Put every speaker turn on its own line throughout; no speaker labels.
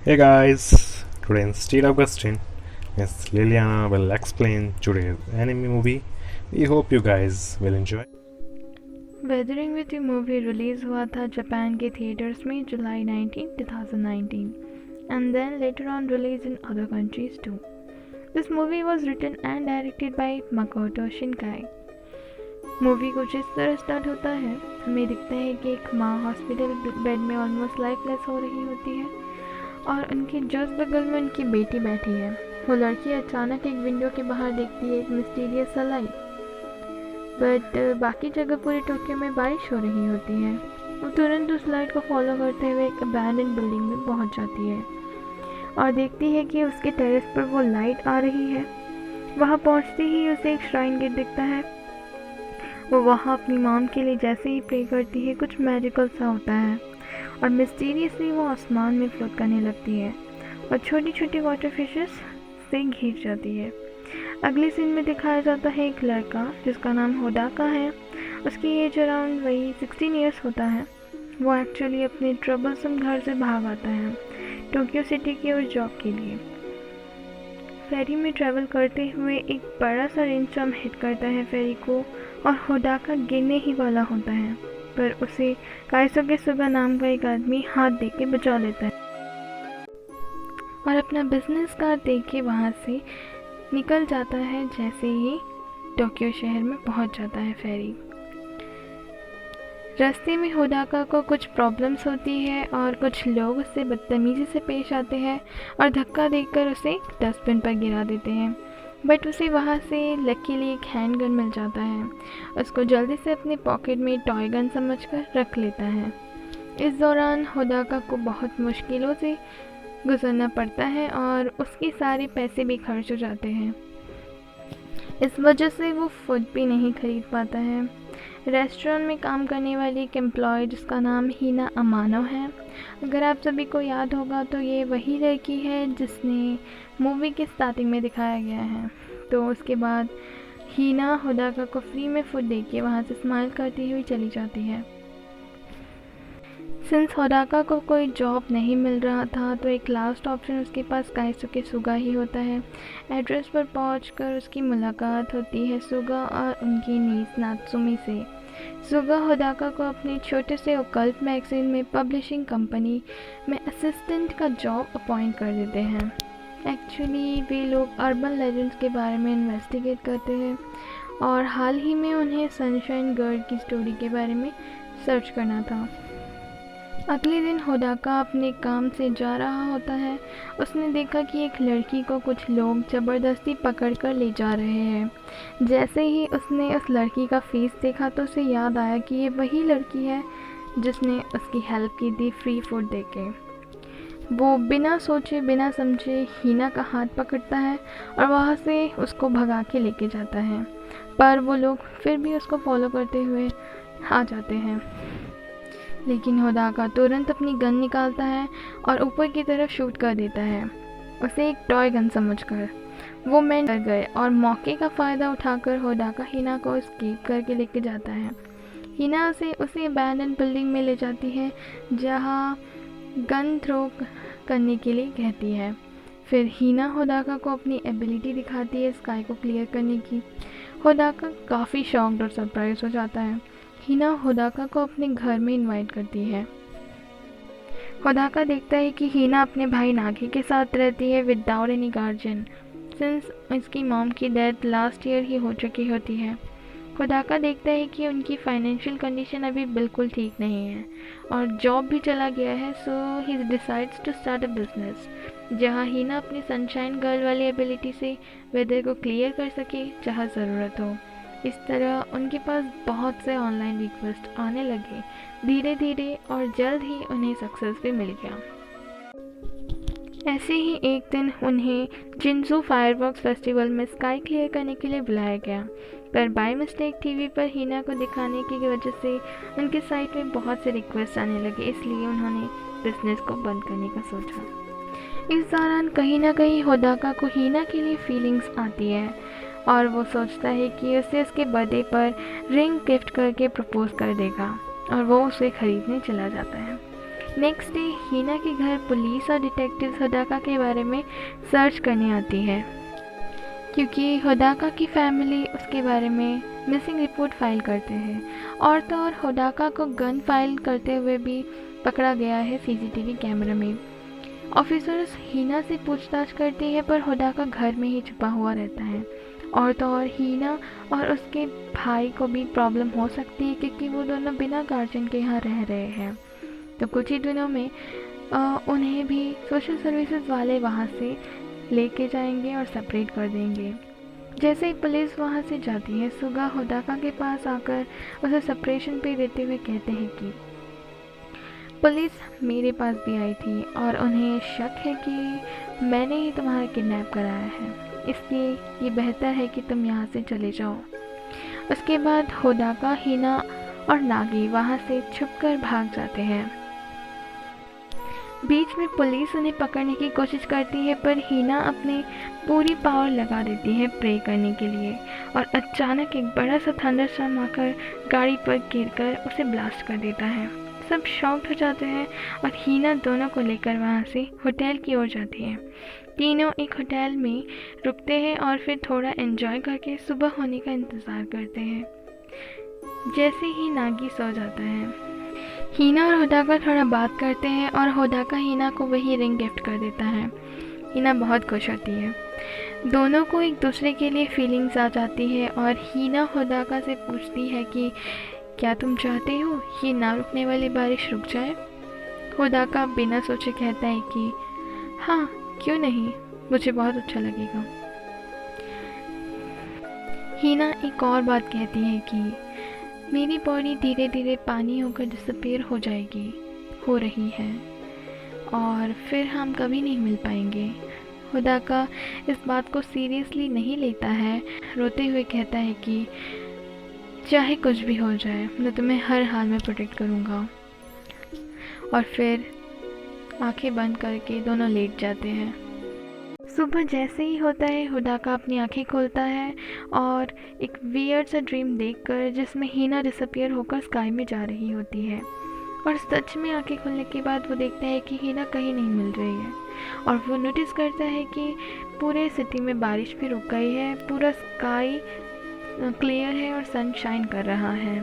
Hey guys, today instead of Gustin, Miss Liliana will explain today's anime movie. We hope you guys will enjoy.
Weathering with you movie release हुआ था Japan के theatres में जुलाई 19, 2019 and then later on released in other countries too. This movie was written and directed by Makoto Shinkai. Movie कुछ इस तरह start होता है। हमें दिखता है कि एक माँ हॉस्पिटल बेड में ऑलमोस्ट लाइफलेस हो रही होती है और उनके जस्ट बगल में उनकी बेटी बैठी है। वो लड़की अचानक एक विंडो के बाहर देखती है एक मिस्टीरियस सा लाइट, बट बाकी जगह पूरी टोक्यो में बारिश हो रही होती है। वो तुरंत उस लाइट को फॉलो करते हुए एक अबैंडन बिल्डिंग में पहुंच जाती है और देखती है कि उसके टेरेस पर वो लाइट आ रही है। वहां पहुंचते ही उसे एक श्राइन गेट दिखता है। वो वहां अपनी मॉम के लिए जैसे ही प्रे करती है कुछ मैजिकल सा होता है और मिस्टीरियसली वो आसमान में फ्लोट करने लगती है और छोटी छोटी वाटर फिशेस से घिर जाती है। अगले सीन में दिखाया जाता है एक लड़का जिसका नाम होडाका है। उसकी एज अराउंड वही 16 इयर्स होता है। वो एक्चुअली अपने ट्रबलसम घर से भाग आता है टोक्यो सिटी की ओर जॉब के लिए। फेरी में ट्रैवल करते हुए एक बड़ा सा रेनस्टॉर्म हिट करता है फेरी को और होडाका गिरने ही वाला होता है, पर उसे काइसोगे सुगा नाम का एक आदमी हाथ दे के बचा लेता है और अपना बिजनेस कार्ड दे के वहाँ से निकल जाता है जैसे ही टोक्यो शहर में पहुंच जाता है फेरी। रास्ते में होडाका को कुछ प्रॉब्लम्स होती है और कुछ लोग उससे बदतमीजी से पेश आते हैं और धक्का देकर उसे डस्टबिन पर गिरा देते हैं, बट उसे वहाँ से लकीली एक हैंड गन मिल जाता है। उसको जल्दी से अपने पॉकेट में टॉय गन समझकर रख लेता है। इस दौरान होडाका को बहुत मुश्किलों से गुजरना पड़ता है और उसके सारे पैसे भी खर्च हो जाते हैं। इस वजह से वो फूड भी नहीं खरीद पाता है। रेस्टोरेंट में काम करने वाली एक एम्प्लॉय जिसका नाम हीना अमानो है। अगर आप सभी को याद होगा तो ये वही लड़की है जिसने मूवी के स्टार्टिंग में दिखाया गया है। तो उसके बाद हीना होडाका को फ्री में फूड देके वहाँ से स्माइल करती हुई चली जाती है। सिंस होडाका को कोई जॉब नहीं मिल रहा था तो एक लास्ट ऑप्शन उसके पास काइसुके सुगा ही होता है। एड्रेस पर पहुंचकर उसकी मुलाकात होती है सुगा और उनकी नीस नात्सुमी से। सुगा होडाका को अपने छोटे से ओकल्ट मैगजीन में पब्लिशिंग कंपनी में असिस्टेंट का जॉब अपॉइंट कर देते हैं। एक्चुअली वे लोग अर्बन लेजेंड्स के बारे में इन्वेस्टिगेट करते हैं और हाल ही में उन्हें सनशाइन गर्ल की स्टोरी के बारे में सर्च करना था। अगले दिन होडाका अपने काम से जा रहा होता है। उसने देखा कि एक लड़की को कुछ लोग ज़बरदस्ती पकड़ कर ले जा रहे हैं। जैसे ही उसने उस लड़की का फेस देखा तो उसे याद आया कि ये वही लड़की है जिसने उसकी हेल्प की थी फ्री फूड देके। वो बिना सोचे बिना समझे हीना का हाथ पकड़ता है और वहाँ से उसको भगा के लेके जाता है, पर वो लोग फिर भी उसको फॉलो करते हुए आ जाते हैं। लेकिन होडाका तुरंत अपनी गन निकालता है और ऊपर की तरफ शूट कर देता है, उसे एक टॉय गन समझकर। वो मैन डर गए और मौके का फ़ायदा उठाकर होडाका हीना को एस्केप करके लेके जाता है। हीना उसे अबैंडन बिल्डिंग में ले जाती है जहाँ गन थ्रो करने के लिए कहती है। फिर हीना होडाका को अपनी एबिलिटी दिखाती है स्काई को क्लियर करने की। होडाका काफ़ी शॉक्ड और सरप्राइज हो जाता है। हीना होडाका को अपने घर में इनवाइट करती है। होडाका देखता है कि हीना अपने भाई नागी के साथ रहती है विदाउट एनी गार्जियन, सिंस इसकी मॉम की डेथ लास्ट ईयर ही हो चुकी होती है। होडाका देखता है कि उनकी फाइनेंशियल कंडीशन अभी बिल्कुल ठीक नहीं है और जॉब भी चला गया है, so he decides to start a business जहाँ हीना अपनी सनशाइन गर्ल वाली एबिलिटी से वेदर को क्लियर कर सके जहाँ ज़रूरत हो। इस तरह उनके पास बहुत से ऑनलाइन रिक्वेस्ट आने लगे धीरे धीरे और जल्द ही उन्हें सक्सेस भी मिल गया। ऐसे ही एक दिन उन्हें जिनजू फायरवर्क्स फेस्टिवल में स्काई क्लियर करने के लिए बुलाया गया, पर बाय मिस्टेक टीवी पर हीना को दिखाने की वजह से उनके साइट में बहुत से रिक्वेस्ट आने लगे, इसलिए उन्होंने बिजनेस को बंद करने का सोचा। इस दौरान कहीं ना कहीं होडाका को हीना के लिए फीलिंग्स आती है और वो सोचता है कि उसे उसके बर्थडे पर रिंग गिफ्ट करके प्रपोज कर देगा और वो उसे ख़रीदने चला जाता है। नेक्स्ट डे हीना के घर पुलिस और डिटेक्टिव होदाका के बारे में सर्च करने आती है, क्योंकि होदाका की फैमिली उसके बारे में मिसिंग रिपोर्ट फाइल करते हैं। और तो और होदाका को गन फाइल करते हुए भी पकड़ा गया है सीसीटीवी कैमरा में। ऑफिसर्स हीना से पूछताछ करते हैं, पर होदाका घर में ही छुपा हुआ रहता है। और तो और हीना और उसके भाई को भी प्रॉब्लम हो सकती है, क्योंकि वो दोनों बिना गार्जियन के यहाँ रह रहे हैं। तो कुछ ही दिनों में उन्हें भी सोशल सर्विसेज वाले वहाँ से लेके जाएंगे और सेपरेट कर देंगे। जैसे ही पुलिस वहाँ से जाती है, सुगा होदाका के पास आकर उसे सेपरेशन पे देते हुए कहते हैं कि पुलिस मेरे पास भी आई थी और उन्हें शक है कि मैंने ही तुम्हारा किडनैप कराया है, इसलिए ये बेहतर है कि तुम यहाँ से चले जाओ। उसके बाद होदाका, हीना और नागी वहाँ से छुपकर भाग जाते हैं। बीच में पुलिस उन्हें पकड़ने की कोशिश करती है, पर हीना अपनी पूरी पावर लगा देती है प्रे करने के लिए, और अचानक एक बड़ा सा थंडरस्टॉर्म आकर गाड़ी पर गिरकर उसे ब्लास्ट कर देता है। सब शॉक्ड हो जाते हैं और हीना दोनों को लेकर वहाँ से होटल की ओर जाती है। तीनों एक होटल में रुकते हैं और फिर थोड़ा एंजॉय करके सुबह होने का इंतज़ार करते हैं। जैसे ही नागी सो जाता है, हीना और होदाका थोड़ा बात करते हैं और होदाका हीना को वही रिंग गिफ्ट कर देता है। हीना बहुत खुश होती है। दोनों को एक दूसरे के लिए फीलिंग्स आ जाती है और हीना होदाका से पूछती है कि क्या तुम चाहते हो ये ना रुकने वाली बारिश रुक जाए? होदाका बिना सोचे कहता है कि हाँ, क्यों नहीं, मुझे बहुत अच्छा लगेगा। हीना एक और बात कहती है कि मेरी बॉडी धीरे धीरे पानी होकर डिसअपीयर हो रही है और फिर हम कभी नहीं मिल पाएंगे। होदाका इस बात को सीरियसली नहीं लेता है, रोते हुए कहता है कि चाहे कुछ भी हो जाए, मैं तुम्हें हर हाल में प्रोटेक्ट करूँगा। और फिर आंखें बंद करके दोनों लेट जाते हैं। सुबह जैसे ही होता है, होदाका अपनी आंखें खोलता है और एक वियर्ड सा ड्रीम देखकर जिसमें हीना डिसअपीयर होकर स्काई में जा रही होती है, और सच में आंखें खोलने के बाद वो देखता है कि हीना कहीं नहीं मिल रही है। और वो नोटिस करता है कि पूरे सिटी में बारिश भी रुक गई है, पूरा स्काई क्लियर है और सन शाइन कर रहा है।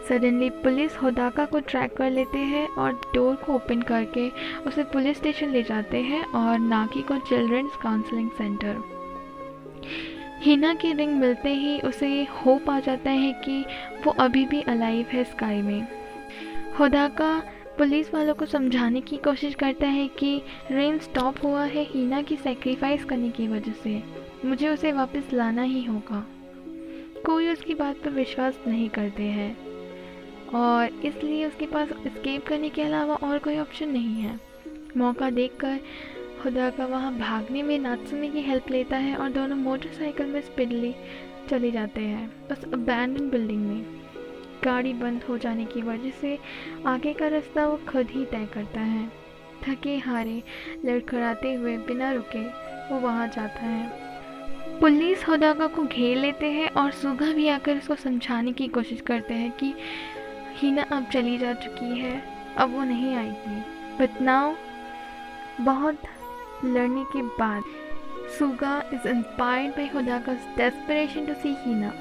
सडनली पुलिस होदाका को ट्रैक कर लेते हैं और डोर को ओपन करके उसे पुलिस स्टेशन ले जाते हैं और नागी को चिल्ड्रंस काउंसलिंग सेंटर। हीना की रिंग मिलते ही उसे होप आ जाता है कि वो अभी भी अलाइव है स्काई में। होदाका पुलिस वालों को समझाने की कोशिश करता है कि रेन स्टॉप हुआ है हीना की सेक्रीफाइस करने की वजह से, मुझे उसे वापस लाना ही होगा। कोई उसकी बात पर विश्वास नहीं करते हैं और इसलिए उसके पास एस्केप करने के अलावा और कोई ऑप्शन नहीं है। मौका देखकर होदाका वहाँ भागने में नात्सुमी की हेल्प लेता है और दोनों मोटरसाइकिल में स्पीडली चले जाते हैं उस अबैंडन बिल्डिंग में। गाड़ी बंद हो जाने की वजह से आगे का रास्ता वो खुद ही तय करता है। थके हारे लड़खड़ाते हुए बिना रुके वो वहाँ जाता है। पुलिस होदाका को घेर लेते हैं और सुगा भी आकर उसको समझाने की कोशिश करते हैं कि हीना अब चली जा चुकी है, अब वो नहीं आएगी। बट नाउ बहुत लड़ने के बाद Suga is inspired by Hodaka's desperation to see Hina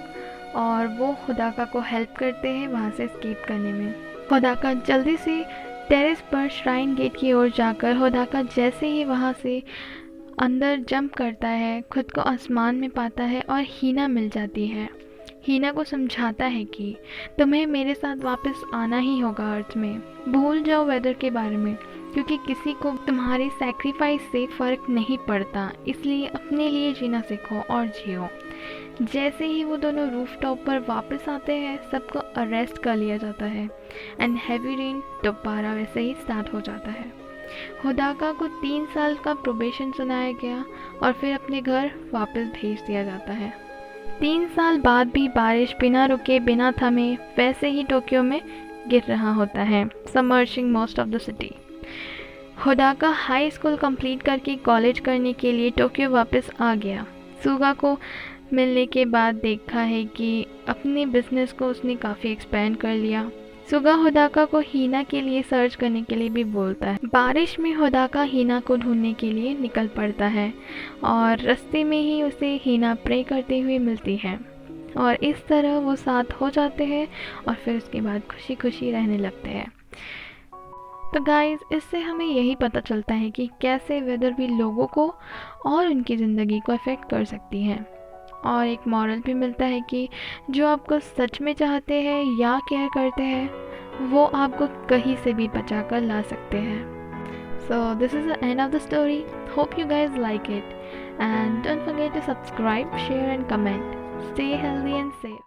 और वो होदाका को हेल्प करते हैं वहाँ से एस्केप करने में। होदाका जल्दी से टेरेस पर श्राइन गेट की ओर जाकर होदाका जैसे ही वहाँ से अंदर जंप करता है, खुद को आसमान में पाता है और हीना मिल जाती है। हीना को समझाता है कि तुम्हें मेरे साथ वापस आना ही होगा अर्थ में। भूल जाओ वेदर के बारे में, क्योंकि किसी को तुम्हारे सैक्रिफाइस से फ़र्क नहीं पड़ता, इसलिए अपने लिए जीना सीखो और जियो। जैसे ही वो दोनों रूफटॉप पर वापस आते हैं, सबको अरेस्ट कर लिया जाता है एंड हैवी रेन दोबारा वैसे ही स्टार्ट हो जाता है। होदाका को 3 साल का प्रोबेशन सुनाया गया और फिर अपने घर वापस भेज दिया जाता है। 3 साल बाद भी बारिश बिना रुके बिना थमे वैसे ही टोक्यो में गिर रहा होता है, submerging most of the city. Hodaka high school complete करके कॉलेज करने के लिए टोक्यो वापस आ गया। सुगा को मिलने के बाद देखा है कि अपने बिजनेस को उसने काफ़ी एक्सपेंड कर लिया। सुगा होदाका को हीना के लिए सर्च करने के लिए भी बोलता है। बारिश में होदाका हीना को ढूंढने के लिए निकल पड़ता है और रास्ते में ही उसे हीना प्रे करते हुए मिलती है और इस तरह वो साथ हो जाते हैं और फिर उसके बाद खुशी खुशी रहने लगते हैं। तो गाइस, इससे हमें यही पता चलता है कि कैसे वेदर भी लोगों को और उनकी ज़िंदगी को अफेक्ट कर सकती है। और एक मॉरल भी मिलता है कि जो आपको सच में चाहते हैं या केयर करते हैं वो आपको कहीं से भी बचा कर ला सकते हैं। So this is the end of the story. Hope you guys like it and don't forget to subscribe, share and comment. Stay healthy and safe.